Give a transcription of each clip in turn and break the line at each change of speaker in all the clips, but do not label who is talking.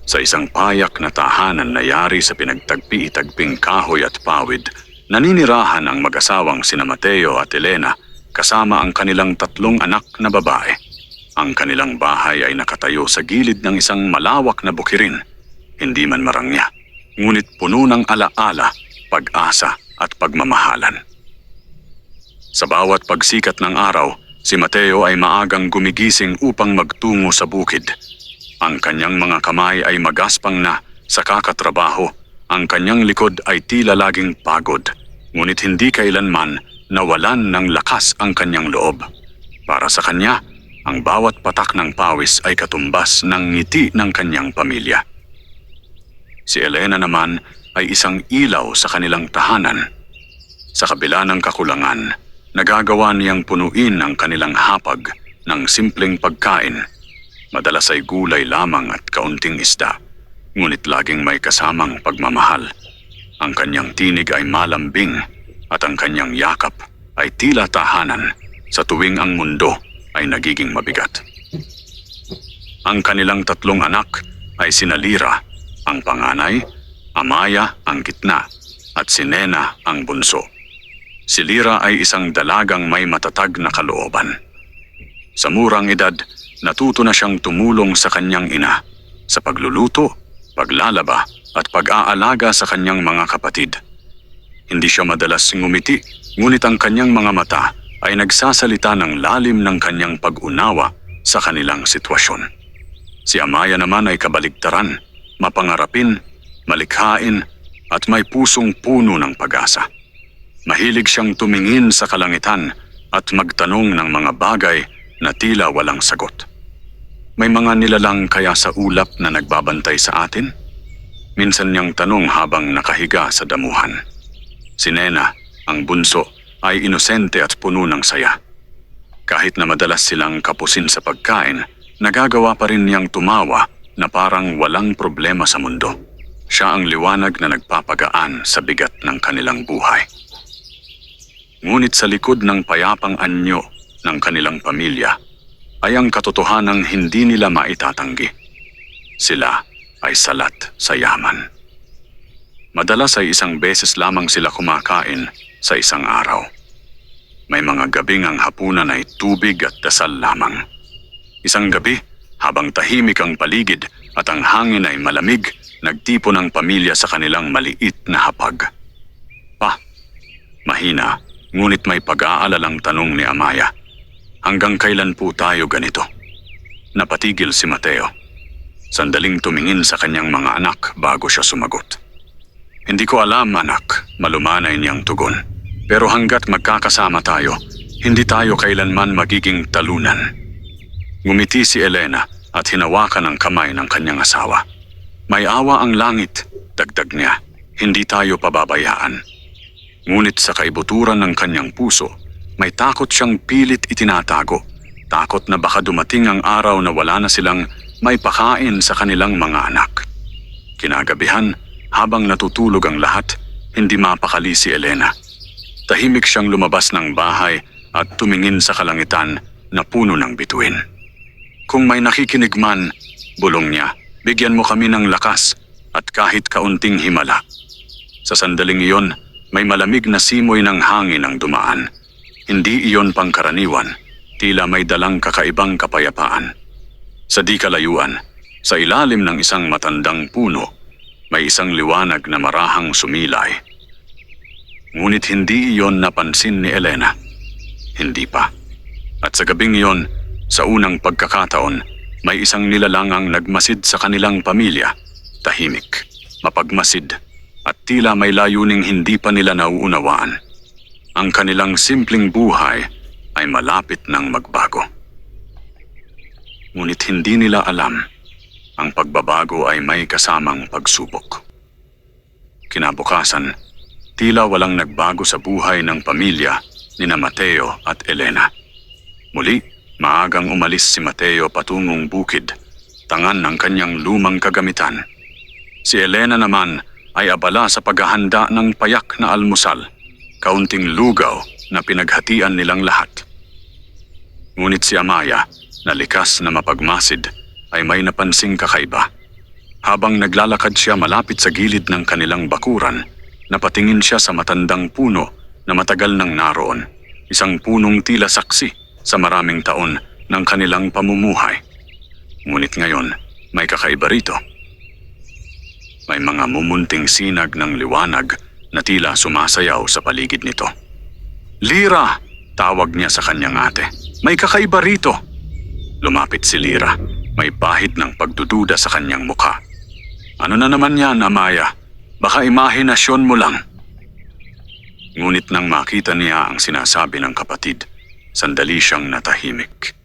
Sa isang payak na tahanan na yari sa pinagtagpi-itagping kahoy at pawid, naninirahan ang mag-asawang sina Mateo at Elena kasama ang kanilang 3 anak na babae. Ang kanilang bahay ay nakatayo sa gilid ng isang malawak na bukirin. Hindi man marangya, ngunit puno ng alaala, pag-asa at pagmamahalan. Sa bawat pagsikat ng araw, si Mateo ay maagang gumigising upang magtungo sa bukid. Ang kanyang mga kamay ay magaspang na sa kakatrabaho. Ang kanyang likod ay tila laging pagod, ngunit hindi kailanman nawalan ng lakas ang kanyang loob. Para sa kanya, ang bawat patak ng pawis ay katumbas ng ngiti ng kanyang pamilya. Si Elena naman ay isang ilaw sa kanilang tahanan. Sa kabila ng kakulangan, nagagawa niyang punuin ang kanilang hapag ng simpleng pagkain. Madalas ay gulay lamang at kaunting isda, ngunit laging may kasamang pagmamahal. Ang kanyang tinig ay malambing at ang kanyang yakap ay tila tahanan sa tuwing ang mundo ay nagiging mabigat. Ang kanilang 3 anak ay sina Lyra, ang panganay, Amaya, ang gitna, at si Nena, ang bunso. Si Lyra ay isang dalagang may matatag na kalooban. Sa murang edad, natuto na siyang tumulong sa kanyang ina sa pagluluto, paglalaba at pag-aalaga sa kanyang mga kapatid. Hindi siya madalas ngumiti, ngunit ang kanyang mga mata ay nagsasalita ng lalim ng kanyang pag-unawa sa kanilang sitwasyon. Si Amaya naman ay kabaligtaran, mapangarapin, malikhain at may pusong puno ng pag-asa. Mahilig siyang tumingin sa kalangitan at magtanong ng mga bagay na tila walang sagot. May mga nilalang kaya sa ulap na nagbabantay sa atin? Minsan niyang tanong habang nakahiga sa damuhan. Si Nena, ang bunso, ay inosente at puno ng saya. Kahit na madalas silang kapusin sa pagkain, nagagawa pa rin niyang tumawa na parang walang problema sa mundo. Siya ang liwanag na nagpapagaan sa bigat ng kanilang buhay. Ngunit sa likod ng payapang anyo ng kanilang pamilya ay ang katotohanang hindi nila maitatanggi. Sila ay salat sa yaman. Madalas ay isang beses lamang sila kumakain sa isang araw. May mga gabing ang hapunan ay tubig at dasal lamang. Isang gabi, habang tahimik ang paligid at ang hangin ay malamig, nagtipon ang pamilya sa kanilang maliit na hapag. Pa, mahina, ngunit may pag-aalalang tanong ni Amaya. Hanggang kailan po tayo ganito? Napatigil si Mateo. Sandaling tumingin sa kanyang mga anak bago siya sumagot. Hindi ko alam, anak, malumanay niyang tugon. Pero hanggat magkakasama tayo, hindi tayo kailanman magiging talunan. Ngumiti si Elena at hinawakan ang kamay ng kanyang asawa. May awa ang langit, dagdag niya. Hindi tayo pababayaan. Ngunit sa kaibuturan ng kanyang puso, may takot siyang pilit itinatago. Takot na baka dumating ang araw na wala na silang may pakain sa kanilang mga anak. Kinagabihan, habang natutulog ang lahat, hindi mapakali si Elena. Tahimik siyang lumabas ng bahay at tumingin sa kalangitan na puno ng bituin. Kung may nakikinig man, bulong niya, bigyan mo kami ng lakas at kahit kaunting himala. Sa sandaling iyon, may malamig na simoy ng hangin ang dumaan. Hindi iyon pangkaraniwan, tila may dalang kakaibang kapayapaan. Sa di kalayuan, sa ilalim ng isang matandang puno, may isang liwanag na marahang sumilay. Ngunit hindi iyon napansin ni Elena. Hindi pa. At sa gabing iyon, sa unang pagkakataon, may isang nilalangang nagmasid sa kanilang pamilya. Tahimik, mapagmasid, at tila may layuning hindi pa nila nauunawaan. Ang kanilang simpleng buhay ay malapit ng magbago. Ngunit hindi nila alam, ang pagbabago ay may kasamang pagsubok. Kinabukasan, tila walang nagbago sa buhay ng pamilya nina Mateo at Elena. Muli, maagang umalis si Mateo patungong bukid, tangan ng kanyang lumang kagamitan. Si Elena naman ay abala sa paghahanda ng payak na almusal, kaunting lugaw na pinaghatian nilang lahat. Ngunit si Amaya, na likas na mapagmasid, ay may napansing kakaiba. Habang naglalakad siya malapit sa gilid ng kanilang bakuran, napatingin siya sa matandang puno na matagal nang naroon. Isang punong tila saksi sa maraming taon ng kanilang pamumuhay. Ngunit ngayon, may kakaiba rito. May mga mumunting sinag ng liwanag na tila sumasayaw sa paligid nito. "Lira!" tawag niya sa kanyang ate. "May kakaiba rito." Lumapit si Lira. May bahid ng pagdududa sa kanyang mukha. "Ano na naman yan, Amaya? Baka imahinasyon mo lang." Ngunit nang makita niya ang sinasabi ng kapatid, sandali siyang natahimik.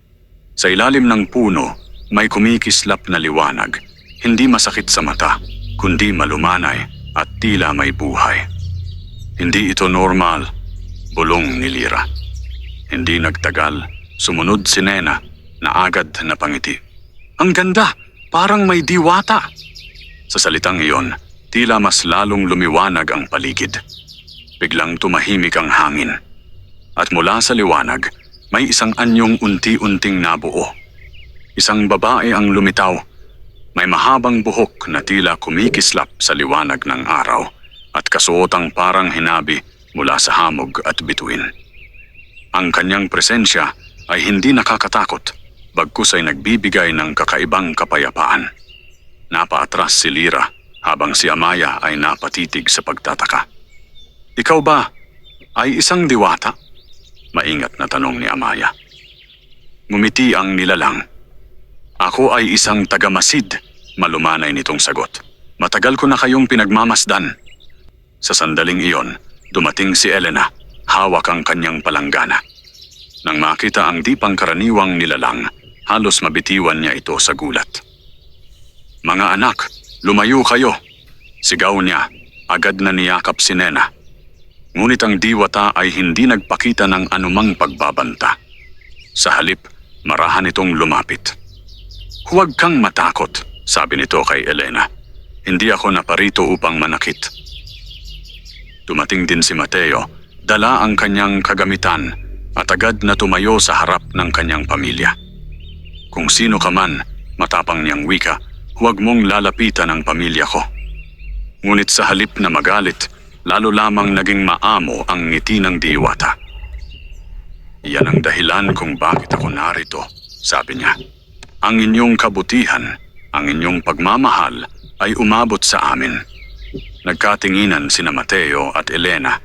Sa ilalim ng puno, may kumikislap na liwanag. Hindi masakit sa mata, kundi malumanay at tila may buhay. "Hindi ito normal," bulong ni Lira. Hindi nagtagal, sumunod si Nena na agad na pangiti. "Ang ganda! Parang may diwata!" Sa salitang iyon, tila mas lalong lumiwanag ang paligid. Biglang tumahimik ang hangin. At mula sa liwanag, may isang anyong unti-unting nabuo. Isang babae ang lumitaw. May mahabang buhok na tila kumikislap sa liwanag ng araw at kasuotang parang hinabi mula sa hamog at bituin. Ang kanyang presensya ay hindi nakakatakot, bagkus ay nagbibigay ng kakaibang kapayapaan. Napaatras si Lira habang si Amaya ay napatitig sa pagtataka. "Ikaw ba ay isang diwata?" Maingat na tanong ni Amaya. Ngumiti ang nilalang. "Ako ay isang tagamasid," malumanay nitong sagot. "Matagal ko na kayong pinagmamasdan." Sa sandaling iyon, dumating si Elena, hawak ang kanyang palanggana. Nang makita ang di pangkaraniwang nilalang, halos mabitiwan niya ito sa gulat. "Mga anak, lumayo kayo!" Sigaw niya, agad na niyakap si Nena. Ngunit ang diwata ay hindi nagpakita ng anumang pagbabanta. Sa halip, marahan itong lumapit. "Huwag kang matakot," sabi nito kay Elena. "Hindi ako naparito upang manakit." Dumating din si Mateo, dala ang kanyang kagamitan at agad na tumayo sa harap ng kanyang pamilya. "Kung sino ka man," matapang niyang wika, "huwag mong lalapitan ang pamilya ko." Ngunit sa halip na magalit, lalo lamang naging maamo ang ngiti ng diwata. "Iyan ang dahilan kung bakit ako narito," sabi niya. "Ang inyong kabutihan, ang inyong pagmamahal ay umabot sa amin." Nagkatinginan sina Mateo at Elena,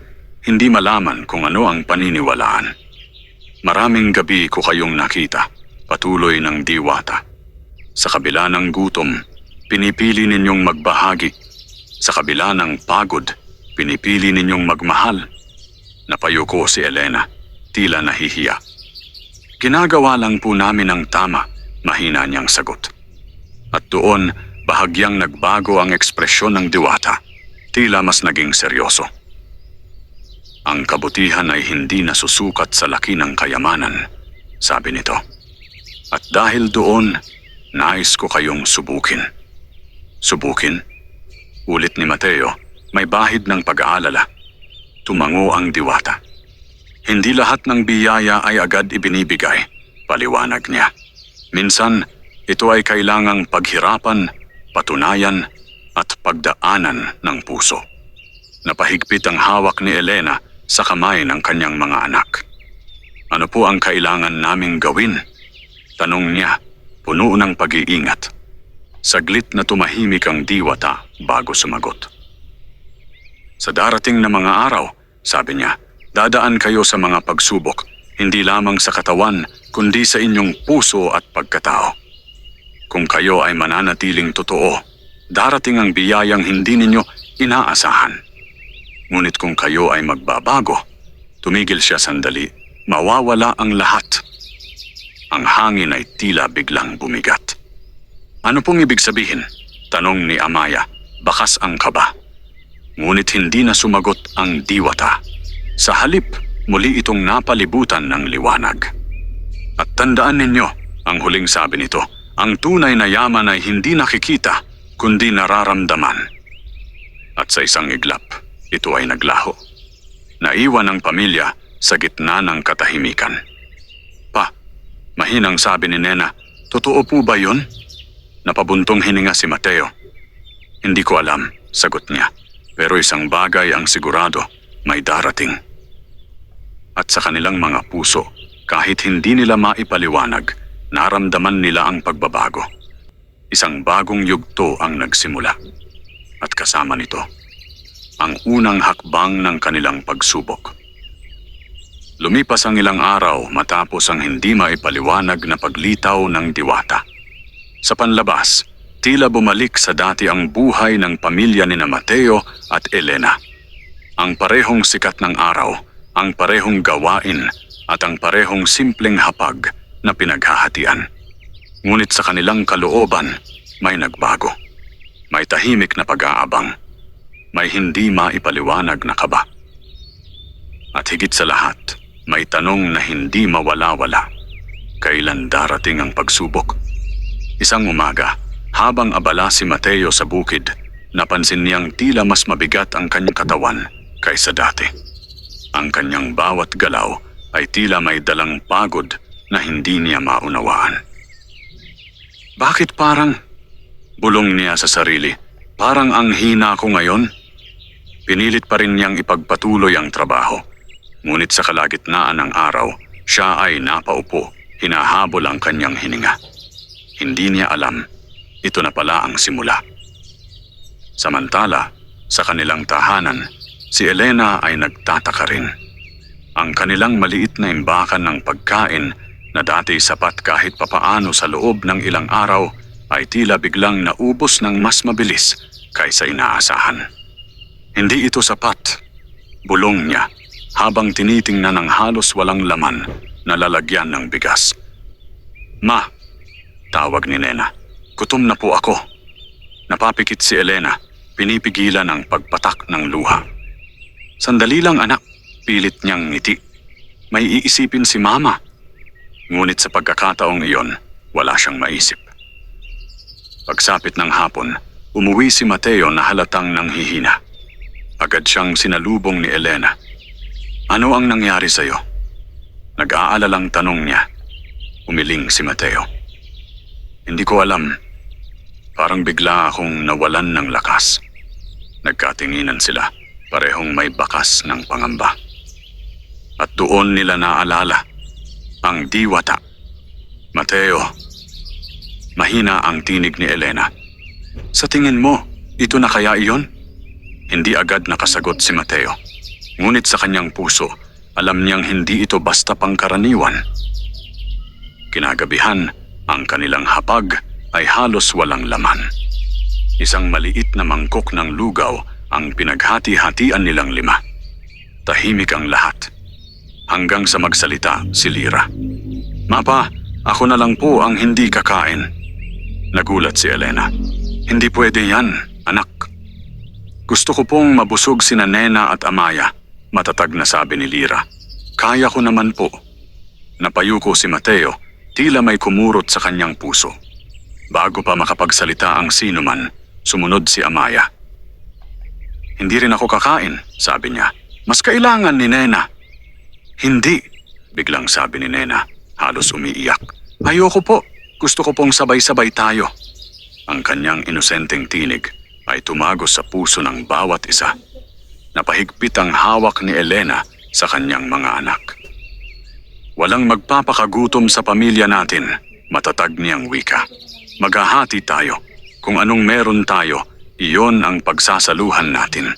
hindi malaman kung ano ang paniniwalaan. "Maraming gabi ko kayong nakita," patuloy ng diwata. "Sa kabila ng gutom, pinipili ninyong magbahagi. Sa kabila ng pagod, pinipili ninyong magmahal." Napayuko si Elena, tila nahihiya. "Ginagawa lang po namin ang tama," mahina niyang sagot. At doon, bahagyang nagbago ang ekspresyon ng diwata. Tila mas naging seryoso. "Ang kabutihan ay hindi nasusukat sa laki ng kayamanan," sabi nito. "At dahil doon, nais ko kayong subukin." "Subukin?" Ulit ni Mateo, may bahid ng pag-aalala. Tumango ang diwata. "Hindi lahat ng biyaya ay agad ibinibigay," paliwanag niya. "Minsan, ito ay kailangang paghirapan, patunayan, at pagdaanan ng puso." Napahigpit ang hawak ni Elena sa kamay ng kanyang mga anak. "Ano po ang kailangan naming gawin?" tanong niya, puno ng pag-iingat. Saglit na tumahimik ang diwata bago sumagot. "Sa darating na mga araw," sabi niya, "dadaan kayo sa mga pagsubok, hindi lamang sa katawan, kundi sa inyong puso at pagkatao. Kung kayo ay mananatiling totoo, darating ang biyayang hindi ninyo inaasahan. Ngunit kung kayo ay magbabago," tumigil siya sandali, "mawawala ang lahat." Ang hangin ay tila biglang bumigat. "Ano pong ibig sabihin?" tanong ni Amaya, bakas ang kaba. Ngunit hindi na sumagot ang diwata. Sa halip, muli itong napalibutan ng liwanag. "At tandaan ninyo," ang huling sabi nito, "ang tunay na yaman ay hindi nakikita, kundi nararamdaman." At sa isang iglap, ito ay naglaho. Naiwan ang pamilya sa gitna ng katahimikan. "Pa," mahinang sabi ni Nena, "totoo po ba yun?" Napabuntong hininga si Mateo. Hindi ko alam, sagot niya. Pero isang bagay ang sigurado, may darating. At sa kanilang mga puso, kahit hindi nila maipaliwanag, naramdaman nila ang pagbabago. Isang bagong yugto ang nagsimula. At kasama nito, ang unang hakbang ng kanilang pagsubok. Lumipas ang ilang araw matapos ang hindi maipaliwanag na paglitaw ng diwata. Sa panlabas, tila bumalik sa dati ang buhay ng pamilya ni Mateo at Elena. Ang parehong sikat ng araw, ang parehong gawain at ang parehong simpleng hapag na pinaghahatian. Ngunit sa kanilang kalooban, may nagbago. May tahimik na pag-aabang. May hindi maipaliwanag na kaba. At higit sa lahat, may tanong na hindi mawala-wala. Kailan darating ang pagsubok? Isang umaga, habang abala si Mateo sa bukid, napansin niyang tila mas mabigat ang kanyang katawan kaysa dati. Ang kanyang bawat galaw ay tila may dalang pagod na hindi niya maunawaan. Bakit parang? Bulong niya sa sarili. Parang ang hina ko ngayon? Pinilit pa rin niyang ipagpatuloy ang trabaho. Ngunit sa kalagitnaan ng araw, siya ay napaupo, hinahabol ang kanyang hininga. Hindi niya alam, ito na pala ang simula. Samantala, sa kanilang tahanan, si Elena ay nagtataka rin. Ang kanilang maliit na imbakan ng pagkain na dati sapat kahit papaano sa loob ng ilang araw ay tila biglang naubos ng mas mabilis kaysa inaasahan. Hindi ito sapat, bulong niya habang tinitingnan ng halos walang laman na lalagyan ng bigas. Ma, tawag ni Nena. Gutom na po ako. Napapikit si Elena, pinipigilan ang pagpatak ng luha. Sandali lang anak, pilit niyang ngiti. May iisipin si Mama. Ngunit sa pagkakataong iyon, wala siyang maisip. Pagsapit ng hapon, umuwi si Mateo na halatang nanghihina. Agad siyang sinalubong ni Elena. Ano ang nangyari sa'yo? Nag-aalalang tanong niya. Umiling si Mateo. Hindi ko alam. Parang bigla akong nawalan ng lakas. Nagkatinginan sila, parehong may bakas ng pangamba. At doon nila naalala ang diwata. Mateo. Mahina ang tinig ni Elena. Sa tingin mo, ito na kaya iyon? Hindi agad nakasagot si Mateo. Ngunit sa kanyang puso, alam niyang hindi ito basta pangkaraniwan. Kinagabihan, ang kanilang hapag ay halos walang laman. Isang maliit na mangkok ng lugaw ang pinaghati-hatian nilang 5. Tahimik ang lahat. Hanggang sa magsalita si Lyra. Mapa, ako na lang po ang hindi kakain. Nagulat si Elena. Hindi pwede yan, anak. Gusto ko pong mabusog sina Nena at Amaya, matatag na sabi ni Lyra. Kaya ko naman po. Napayuko si Mateo, tila may kumurot sa kanyang puso. Bago pa makapagsalita ang sinuman, sumunod si Amaya. Hindi rin ako kakain, sabi niya. Mas kailangan ni Nena. Hindi, biglang sabi ni Nena, halos umiiyak. Ayoko po, gusto ko pong sabay-sabay tayo. Ang kanyang inosenteng tinig ay tumagos sa puso ng bawat isa. Napahigpit ang hawak ni Elena sa kanyang mga anak. Walang magpapakagutom sa pamilya natin, matatag niyang wika. Maghahati tayo. Kung anong meron tayo, iyon ang pagsasaluhan natin.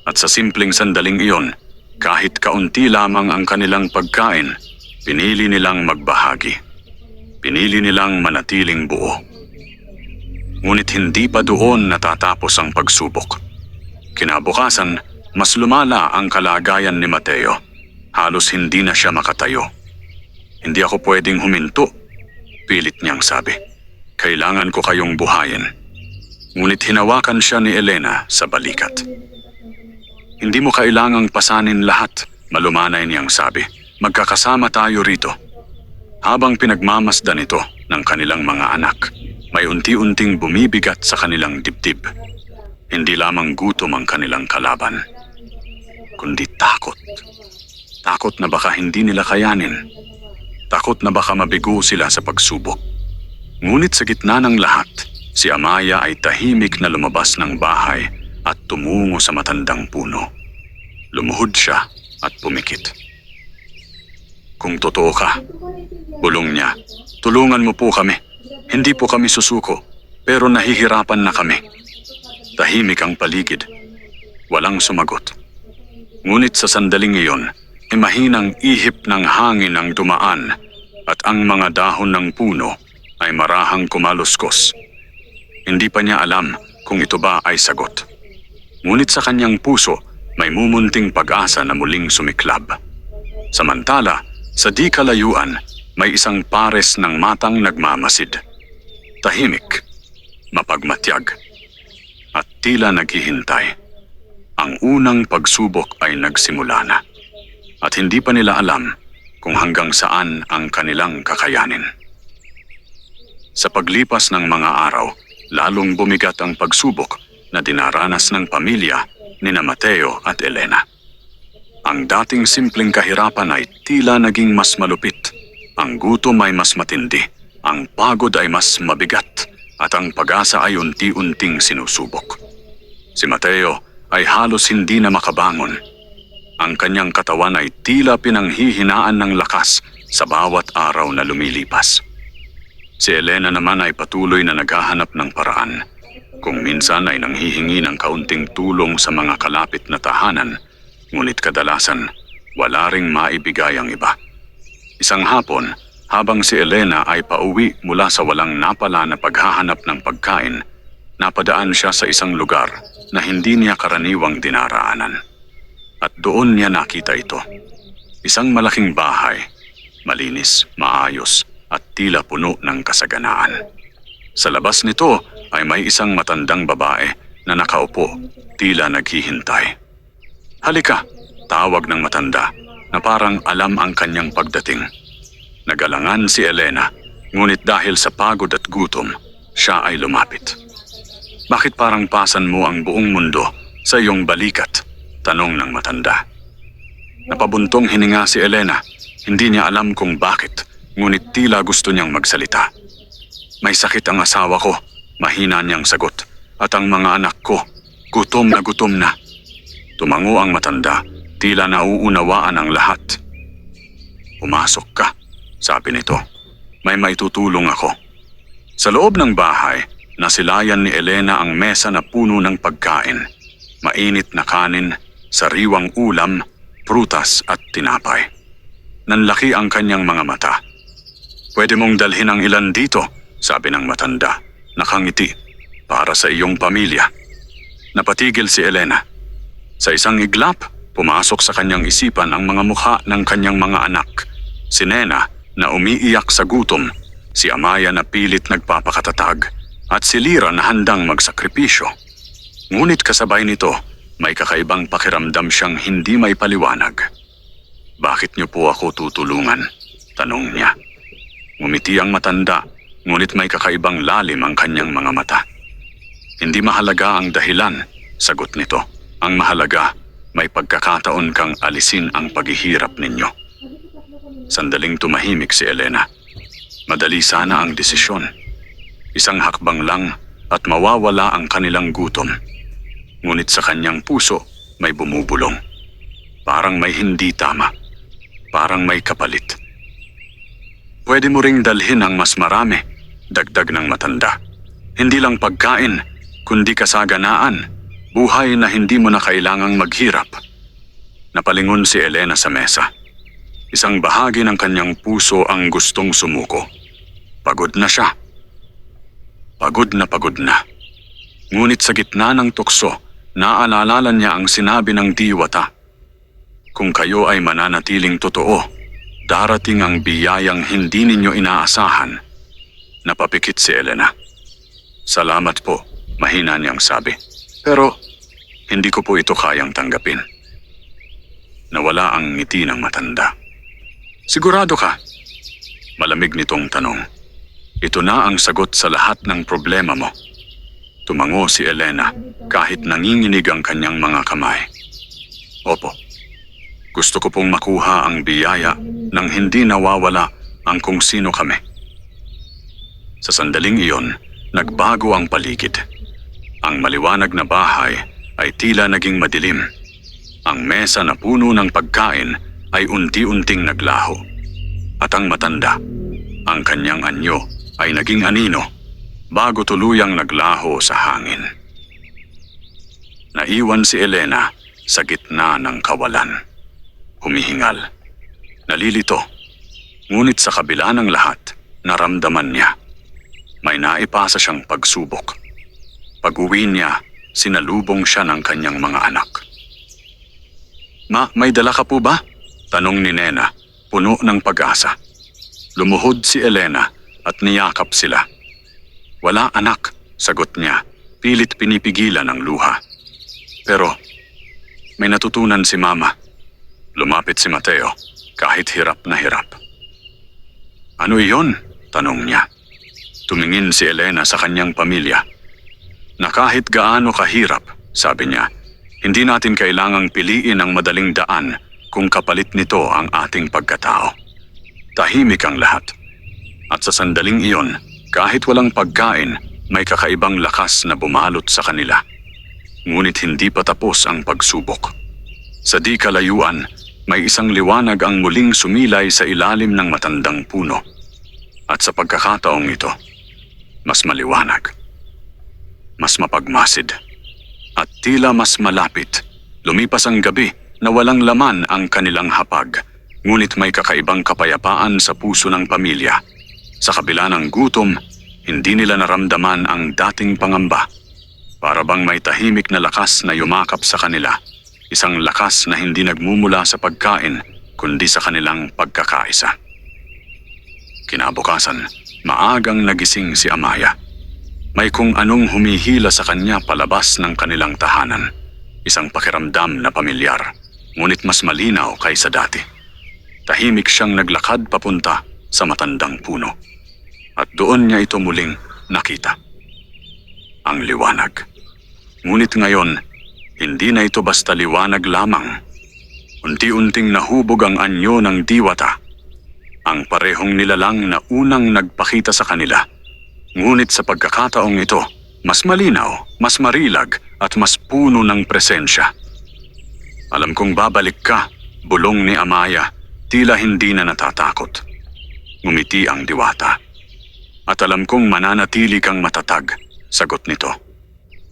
At sa simpleng sandaling iyon, kahit kaunti lamang ang kanilang pagkain, pinili nilang magbahagi. Pinili nilang manatiling buo. Ngunit hindi pa doon natatapos ang pagsubok. Kinabukasan, mas lumala ang kalagayan ni Mateo. Halos hindi na siya makatayo. Hindi ako pwedeng huminto, pilit niyang sabi. Kailangan ko kayong buhayin. Ngunit hinawakan siya ni Elena sa balikat. Hindi mo kailangang pasanin lahat, malumanay niyang sabi. Magkakasama tayo rito. Habang pinagmamasdan ito ng kanilang mga anak, may unti-unting bumibigat sa kanilang dibdib. Hindi lamang gutom ang kanilang kalaban, kundi takot. Takot na baka hindi nila kayanin. Takot na baka mabigo sila sa pagsubok. Ngunit sa gitna ng lahat, Si Amaya ay tahimik na lumabas ng bahay at tumungo sa matandang puno. Lumuhod siya at pumikit. Kung totoo ka, bulong niya, tulungan mo po kami. Hindi po kami susuko, pero nahihirapan na kami. Tahimik ang paligid. Walang sumagot. Ngunit sa sandaling iyon, ay mahinang ihip ng hangin ang dumaan at ang mga dahon ng puno ay marahang kumaluskos. Hindi pa niya alam kung ito ba ay sagot. Ngunit sa kanyang puso, may mumunting pag-asa na muling sumiklab. Samantala, sa di kalayuan, may isang pares ng matang nagmamasid. Tahimik, mapagmatyag, at tila naghihintay. Ang unang pagsubok ay nagsimula na, at hindi pa nila alam kung hanggang saan ang kanilang kakayanin. Sa paglipas ng mga araw, lalong bumigat ang pagsubok na dinaranas ng pamilya ni Mateo at Elena. Ang dating simpleng kahirapan ay tila naging mas malupit. Ang gutom ay mas matindi, ang pagod ay mas mabigat, at ang pag-asa ay unti-unting sinusubok. Si Mateo ay halos hindi na makabangon. Ang kanyang katawan ay tila pinanghihinaan ng lakas sa bawat araw na lumilipas. Si Elena naman ay patuloy na naghahanap ng paraan. Kung minsan ay nanghihingi ng kaunting tulong sa mga kalapit na tahanan, ngunit kadalasan wala ring maibigay ang iba. Isang hapon, habang si Elena ay pauwi mula sa walang napala na paghahanap ng pagkain, napadaan siya sa isang lugar na hindi niya karaniwang dinaraanan. At doon niya nakita ito. Isang malaking bahay, malinis, maayos, at tila puno ng kasaganaan. Sa labas nito ay may isang matandang babae na nakaupo, tila naghihintay. "Halika," tawag ng matanda na parang alam ang kanyang pagdating. Nagalangan si Elena, ngunit dahil sa pagod at gutom, siya ay lumapit. "Bakit parang pasan mo ang buong mundo sa iyong balikat?" tanong ng matanda. Napabuntong hininga si Elena. Hindi niya alam kung bakit, ngunit tila gusto niyang magsalita. "May sakit ang asawa ko," mahina niyang sagot, "at ang mga anak ko, gutom na." Tumango ang matanda, tila nauunawaan ang lahat. "Pumasok ka," sabi nito. "May maitutulong ako." Sa loob ng bahay, nasilayan ni Elena ang mesa na puno ng pagkain. Mainit na kanin, sariwang ulam, prutas at tinapay. Nanlaki ang kanyang mga mata. "Pwede mong dalhin ang ilan dito," sabi ng matanda, nakangiti, "para sa iyong pamilya." Napatigil si Elena. Sa isang iglap, pumasok sa kanyang isipan ang mga mukha ng kanyang mga anak. Si Nena na umiiyak sa gutom, si Amaya na pilit nagpapakatatag, at si Lira na handang magsakripisyo. Ngunit kasabay nito, may kakaibang pakiramdam siyang hindi may paliwanag. "Bakit niyo po ako tutulungan?" tanong niya. Ngumiti ang matanda, ngunit may kakaibang lalim ang kanyang mga mata. "Hindi mahalaga ang dahilan," sagot nito. "Ang mahalaga, may pagkakataon kang alisin ang paghihirap ninyo." Sandaling tumahimik si Elena. Madali sana ang desisyon. Isang hakbang lang at mawawala ang kanilang gutom. Ngunit sa kanyang puso may bumubulong. Parang may hindi tama. Parang may kapalit. "Pwede mo ring dalhin ang mas marami," dagdag ng matanda. "Hindi lang pagkain, kundi kasaganaan. Buhay na hindi mo na kailangang maghirap." Napalingon si Elena sa mesa. Isang bahagi ng kanyang puso ang gustong sumuko. Pagod na siya. Pagod na. Ngunit sa gitna ng tukso, naalala niya ang sinabi ng diwata. Kung kayo ay mananatiling totoo, darating ang biyayang hindi ninyo inaasahan. Napapikit si Elena. Salamat po, mahina niyang sabi. Pero hindi ko po ito kayang tanggapin. Nawala ang ngiti ng matanda. Sigurado ka? Malamig nitong tanong. Ito na ang sagot sa lahat ng problema mo. Tumango si Elena kahit nanginginig ang kanyang mga kamay. Opo. Gusto ko pong makuha ang biyaya nang hindi nawawala ang kung sino kami. Sa sandaling iyon, nagbago ang paligid. Ang maliwanag na bahay ay tila naging madilim. Ang mesa na puno ng pagkain ay unti-unting naglaho. At ang matanda, ang kanyang anyo ay naging anino bago tuluyang naglaho sa hangin. Naiwan si Elena sa gitna ng kawalan. Humihingal, nalilito, ngunit sa kabila ng lahat, naramdaman niya. May naipasa siyang pagsubok. Pag-uwi niya, sinalubong siya ng kanyang mga anak. May dala ka po ba? Tanong ni Nena, puno ng pag-asa. Lumuhod si Elena at niyakap sila. Wala anak, sagot niya, pilit pinipigilan ang luha. Pero may natutunan si Mama. Lumapit si Mateo, kahit hirap na hirap. Ano iyon? Tanong niya. Tumingin si Elena sa kanyang pamilya. Na kahit gaano kahirap, sabi niya, hindi natin kailangang piliin ang madaling daan kung kapalit nito ang ating pagkatao. Tahimik ang lahat. At sa sandaling iyon, kahit walang pagkain, may kakaibang lakas na bumalot sa kanila. Ngunit hindi pa tapos ang pagsubok. Sa di kalayuan, may isang liwanag ang muling sumilay sa ilalim ng matandang puno. At sa pagkakataong ito, mas maliwanag, mas mapagmasid, at tila mas malapit. Lumipas ang gabi na walang laman ang kanilang hapag, ngunit may kakaibang kapayapaan sa puso ng pamilya. Sa kabila ng gutom, hindi nila naramdaman ang dating pangamba. Para bang may tahimik na lakas na yumakap sa kanila, isang lakas na hindi nagmumula sa pagkain, kundi sa kanilang pagkakaisa. Kinabukasan, maagang nagising si Amaya. May kung anong humihila sa kanya palabas ng kanilang tahanan. Isang pakiramdam na pamilyar, ngunit mas malinaw kaysa dati. Tahimik siyang naglakad papunta sa matandang puno. At doon niya ito muling nakita. Ang liwanag. Ngunit ngayon, hindi na ito basta liwanag lamang. Unti-unting nahubog ang anyo ng diwata. Ang parehong nilalang na unang nagpakita sa kanila. Ngunit sa pagkakataong ito, mas malinaw, mas marilag at mas puno ng presensya. Alam kong babalik ka, bulong ni Amaya, tila hindi na natatakot. Ngumiti ang diwata. At alam kong mananatili kang matatag, sagot nito.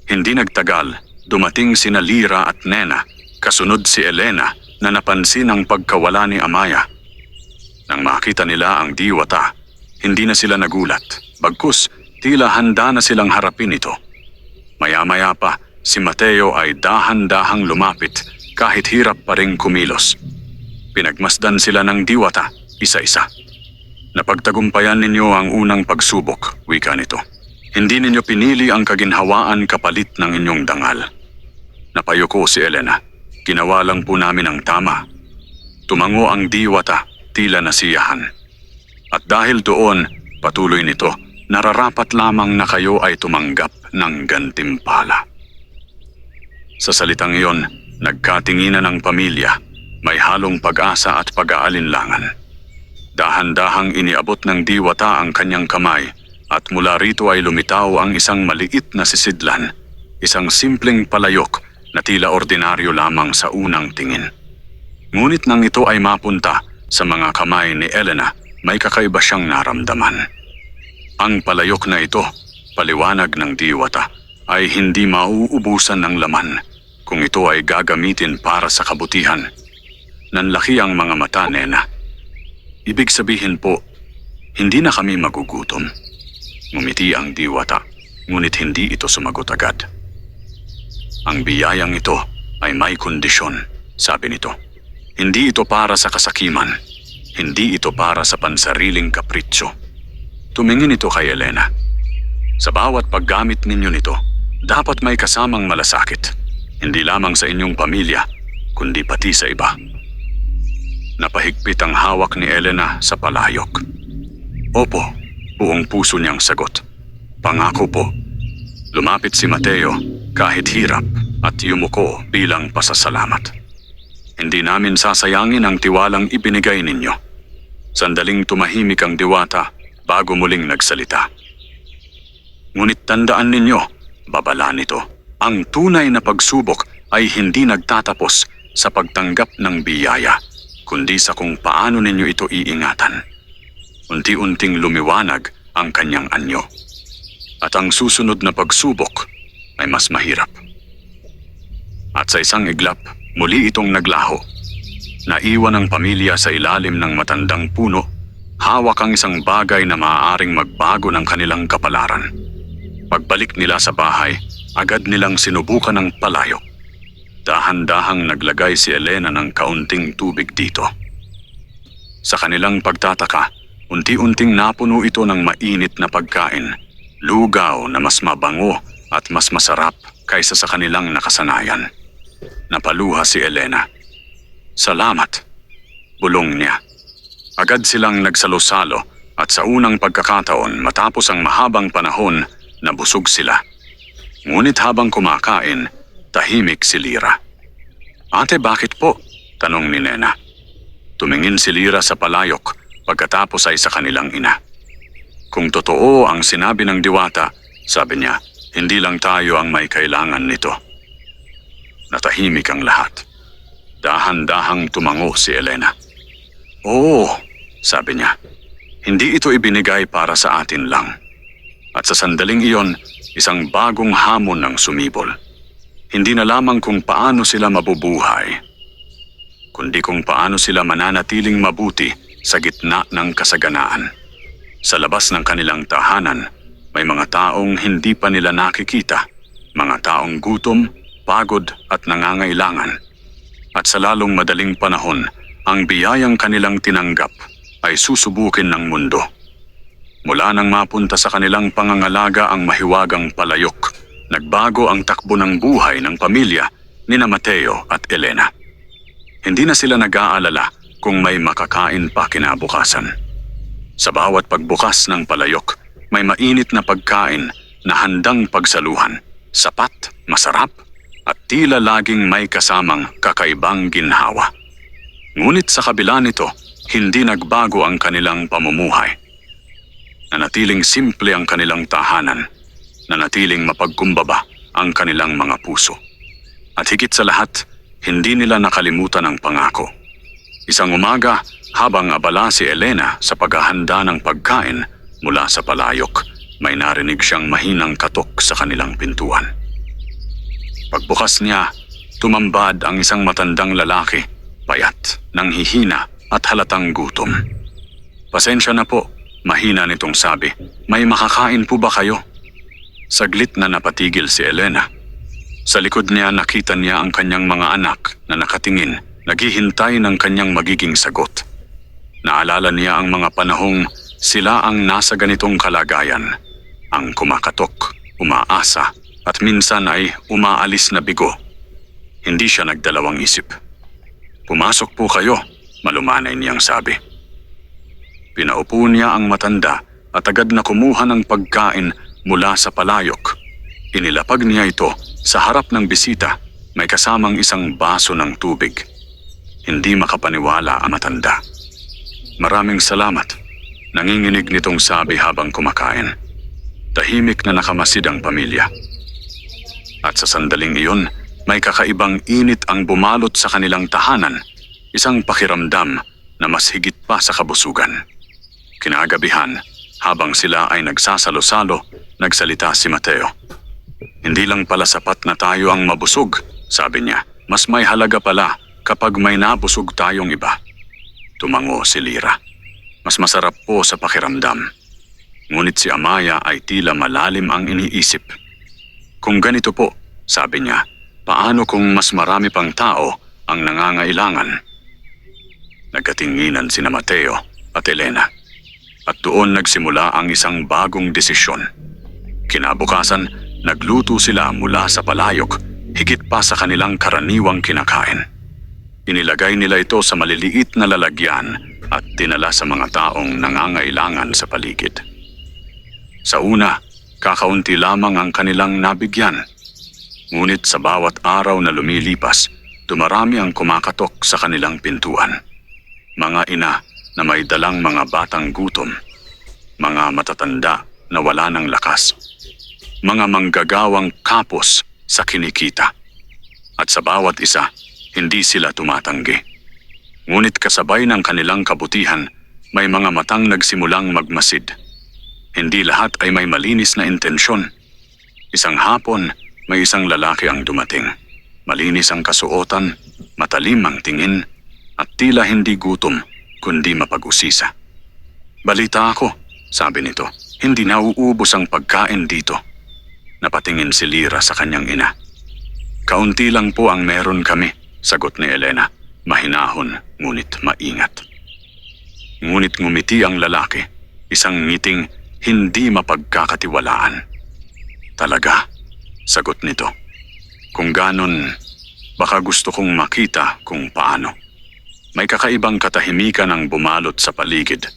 Hindi nagtagal, dumating sina Lira at Nena, kasunod si Elena na napansin ang pagkawala ni Amaya. Nang makita nila ang diwata, hindi na sila nagulat, bagkus tila handa na silang harapin ito. Maya-maya pa, si Mateo ay dahan-dahang lumapit kahit hirap pa ring kumilos. Pinagmasdan sila ng diwata, isa-isa. Napagtagumpayan ninyo ang unang pagsubok, wika nito. Hindi ninyo pinili ang kaginhawaan kapalit ng inyong dangal. Napayuko si Elena. Ginawa lang po namin ang tama. Tumango ang diwata, tila nasiyahan. At dahil doon, patuloy nito, nararapat lamang na kayo ay tumanggap ng gantimpala. Sa salitang iyon, nagkatinginan ang pamilya, may halong pag-asa at pag-aalinlangan. Dahan-dahang iniabot ng diwata ang kanyang kamay at mula rito ay lumitaw ang isang maliit na sisidlan, isang simpleng palayok na tila ordinaryo lamang sa unang tingin. Ngunit nang ito ay mapunta sa mga kamay ni Elena, may kakaiba siyang naramdaman. Ang palayok na ito, paliwanag ng diwata, ay hindi mauubusan ng laman kung ito ay gagamitin para sa kabutihan. Nanlaki ang mga mata, Nena. Ibig sabihin po, hindi na kami magugutom. Ngumiti ang diwata, ngunit hindi ito sumagot agad. Ang biyayang ito ay may kondisyon, sabi nito. Hindi ito para sa kasakiman. Hindi ito para sa pansariling kapritsyo. Tumingin ito kay Elena. Sa bawat paggamit ninyo nito, dapat may kasamang malasakit. Hindi lamang sa inyong pamilya, kundi pati sa iba. Napahigpit ang hawak ni Elena sa palayok. Opo, buong puso niyang sagot. Pangako po. Lumapit si Mateo kahit hirap at yumuko bilang pasasalamat. Hindi namin sasayangin ang tiwalang ibinigay ninyo. Sandaling tumahimik ang diwata bago muling nagsalita. Ngunit tandaan ninyo, babala nito, ang tunay na pagsubok ay hindi nagtatapos sa pagtanggap ng biyaya, kundi sa kung paano ninyo ito iingatan. Unti-unting lumiwanag ang kanyang anyo. At ang susunod na pagsubok ay mas mahirap. At sa isang iglap, muli itong naglaho. Naiwan ang pamilya sa ilalim ng matandang puno, hawak ang isang bagay na maaaring magbago ng kanilang kapalaran. Pagbalik nila sa bahay, agad nilang sinubukan ng palayok. Dahan-dahang naglagay si Elena ng kaunting tubig dito. Sa kanilang pagtataka, unti-unting napuno ito ng mainit na pagkain, lugaw na mas mabango at mas masarap kaysa sa kanilang nakasanayan. Napaluha si Elena. "Salamat," bulong niya. Agad silang nagsalo-salo at sa unang pagkakataon matapos ang mahabang panahon, nabusog sila. Ngunit habang kumakain, tahimik si Lyra. "Ate, bakit po?" tanong ni Nena. Tumingin si Lyra sa palayok pagkatapos ay sa kanilang ina. "Kung totoo ang sinabi ng diwata," sabi niya, "hindi lang tayo ang may kailangan nito." Natahimik ang lahat. Dahan-dahang tumango si Elena. "Oo," sabi niya, "hindi ito ibinigay para sa atin lang." At sa sandaling iyon, isang bagong hamon ang sumibol. Hindi na lamang kung paano sila mabubuhay, kundi kung paano sila mananatiling mabuti sa gitna ng kasaganaan. Sa labas ng kanilang tahanan, may mga taong hindi pa nila nakikita, mga taong gutom, pagod at nangangailangan. At sa lalong madaling panahon, ang biyayang kanilang tinanggap ay susubukin ng mundo. Mula nang mapunta sa kanilang pangangalaga ang mahiwagang palayok, nagbago ang takbo ng buhay ng pamilya nina Mateo at Elena. Hindi na sila nag-aalala kung may makakain pa kinabukasan. Sa bawat pagbukas ng palayok, may mainit na pagkain na handang pagsaluhan, sapat, masarap, at tila laging may kasamang kakaibang ginhawa. Ngunit sa kabila nito, hindi nagbago ang kanilang pamumuhay. Nanatiling simple ang kanilang tahanan, nanatiling mapagkumbaba ang kanilang mga puso. At higit sa lahat, hindi nila nakalimutan ang pangako. Isang umaga, habang abala si Elena sa paghahanda ng pagkain mula sa palayok, may narinig siyang mahinang katok sa kanilang pintuan. Pagbukas niya, tumambad ang isang matandang lalaki, payat, nanghihina at halatang gutom. "Pasensya na po," mahina nitong sabi. "May makakain po ba kayo?" Saglit na napatigil si Elena. Sa likod niya nakita niya ang kanyang mga anak na nakatingin, naghihintay ng kanyang magiging sagot. Naalala niya ang mga panahong sila ang nasa ganitong kalagayan, ang kumakatok, umaasa, at minsan ay umaalis na bigo. Hindi siya nagdalawang isip. "Pumasok po kayo," malumanay niyang sabi. Pinaupo niya ang matanda at agad na kumuha ng pagkain mula sa palayok. Inilapag niya ito sa harap ng bisita, may kasamang isang baso ng tubig. Hindi makapaniwala ang matanda. "Maraming salamat," nanginginig nitong sabi habang kumakain. Tahimik na nakamasid ang pamilya. At sa sandaling iyon, may kakaibang init ang bumalot sa kanilang tahanan, isang pakiramdam na mas higit pa sa kabusugan. Kinagabihan, habang sila ay nagsasalo-salo, nagsalita si Mateo. "Hindi lang pala sapat na tayo ang mabusog," sabi niya. "Mas may halaga pala kapag may nabusog tayong iba." Tumango si Lyra. "Mas masarap po sa pakiramdam." Ngunit si Amaya ay tila malalim ang iniisip. "Kung ganito po," sabi niya, "paano kung mas marami pang tao ang nangangailangan?" Nagkatinginan sina Mateo at Elena. At doon nagsimula ang isang bagong desisyon. Kinabukasan, nagluto sila mula sa palayok, higit pa sa kanilang karaniwang kinakain. Inilagay nila ito sa maliliit na lalagyan at dinala sa mga taong nangangailangan sa paligid. Sa una, kakaunti lamang ang kanilang nabigyan. Ngunit sa bawat araw na lumilipas, dumarami ang kumakatok sa kanilang pintuan. Mga ina na may dalang mga batang gutom, mga matatanda na wala ng lakas, mga manggagawang kapos sa kinikita. At sa bawat isa, hindi sila tumatanggi. Ngunit kasabay ng kanilang kabutihan, may mga matang nagsimulang magmasid. Hindi lahat ay may malinis na intensyon. Isang hapon, may isang lalaki ang dumating. Malinis ang kasuotan, matalim ang tingin, at tila hindi gutom, kundi mapag-usisa. "Balita ako," sabi nito, "hindi nauubos ang pagkain dito." Napatingin si Lyra sa kanyang ina. "Kaunti lang po ang meron kami," sagot ni Elena, mahinahon ngunit maingat. Ngunit ngumiti ang lalaki, isang ngiting hindi mapagkakatiwalaan. "Talaga?" sagot nito. "Kung ganon, baka gusto kong makita kung paano." May kakaibang katahimikan ang bumalot sa paligid.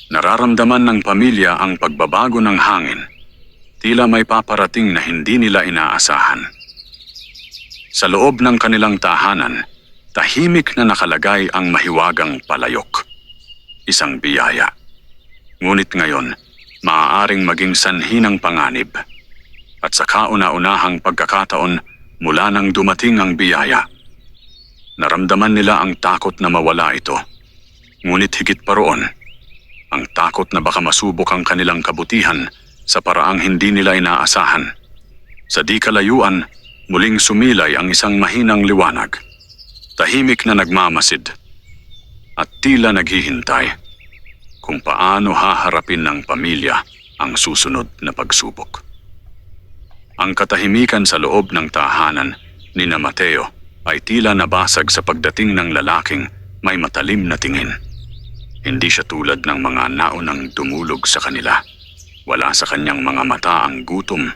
Nararamdaman ng pamilya ang pagbabago ng hangin. Tila may paparating na hindi nila inaasahan. Sa loob ng kanilang tahanan, tahimik na nakalagay ang mahiwagang palayok. Isang biyaya. Ngunit ngayon, maaaring maging sanhi ng panganib. At sa kauna-unahang pagkakataon, mula nang dumating ang biyaya, naramdaman nila ang takot na mawala ito. Ngunit higit pa roon, ang takot na baka masubok ang kanilang kabutihan sa paraang hindi nila inaasahan. Sa di kalayuan, muling sumilay ang isang mahinang liwanag. Tahimik na nagmamasid at tila naghihintay kung paano haharapin ng pamilya ang susunod na pagsubok. Ang katahimikan sa loob ng tahanan ni Mateo ay tila nabasag sa pagdating ng lalaking may matalim na tingin. Hindi siya tulad ng mga naunang dumulog sa kanila. Wala sa kanyang mga mata ang gutom,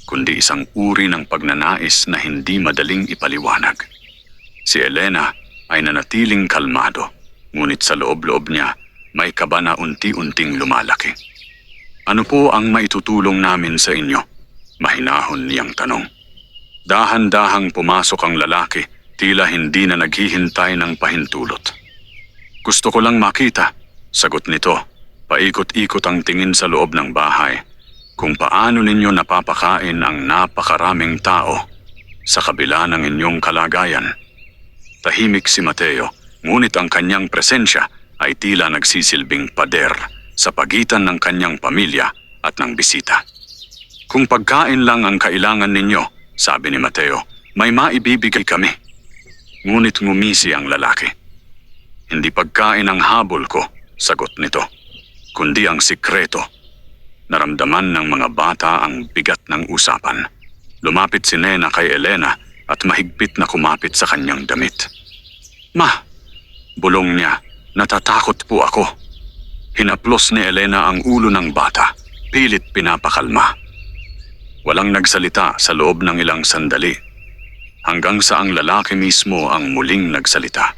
kundi isang uri ng pagnanais na hindi madaling ipaliwanag. Si Elena ay nanatiling kalmado, ngunit sa loob-loob niya may kaba na unti-unting lumalaki. "Ano po ang maitutulong namin sa inyo?" mahinahon niyang tanong. Dahan-dahang pumasok ang lalaki, tila hindi na naghihintay ng pahintulot. "Gusto ko lang makita," sagot nito. Paikot-ikot ang tingin sa loob ng bahay kung paano ninyo napapakain ang napakaraming tao sa kabila ng inyong kalagayan. Tahimik si Mateo, ngunit ang kanyang presensya ay tila nagsisilbing pader sa pagitan ng kanyang pamilya at ng bisita. "Kung pagkain lang ang kailangan ninyo," sabi ni Mateo, "may maibibigay kami." Ngunit ngumisi ang lalaki. "Hindi pagkain ang habol ko," sagot nito, "kundi ang sikreto." Naramdaman ng mga bata ang bigat ng usapan. Lumapit si Nena kay Elena at mahigpit na kumapit sa kanyang damit. "Ma," bulong niya, "natatakot po ako." Hinaplos ni Elena ang ulo ng bata, pilit pinapakalma. Walang nagsalita sa loob ng ilang sandali, hanggang sa ang lalaki mismo ang muling nagsalita.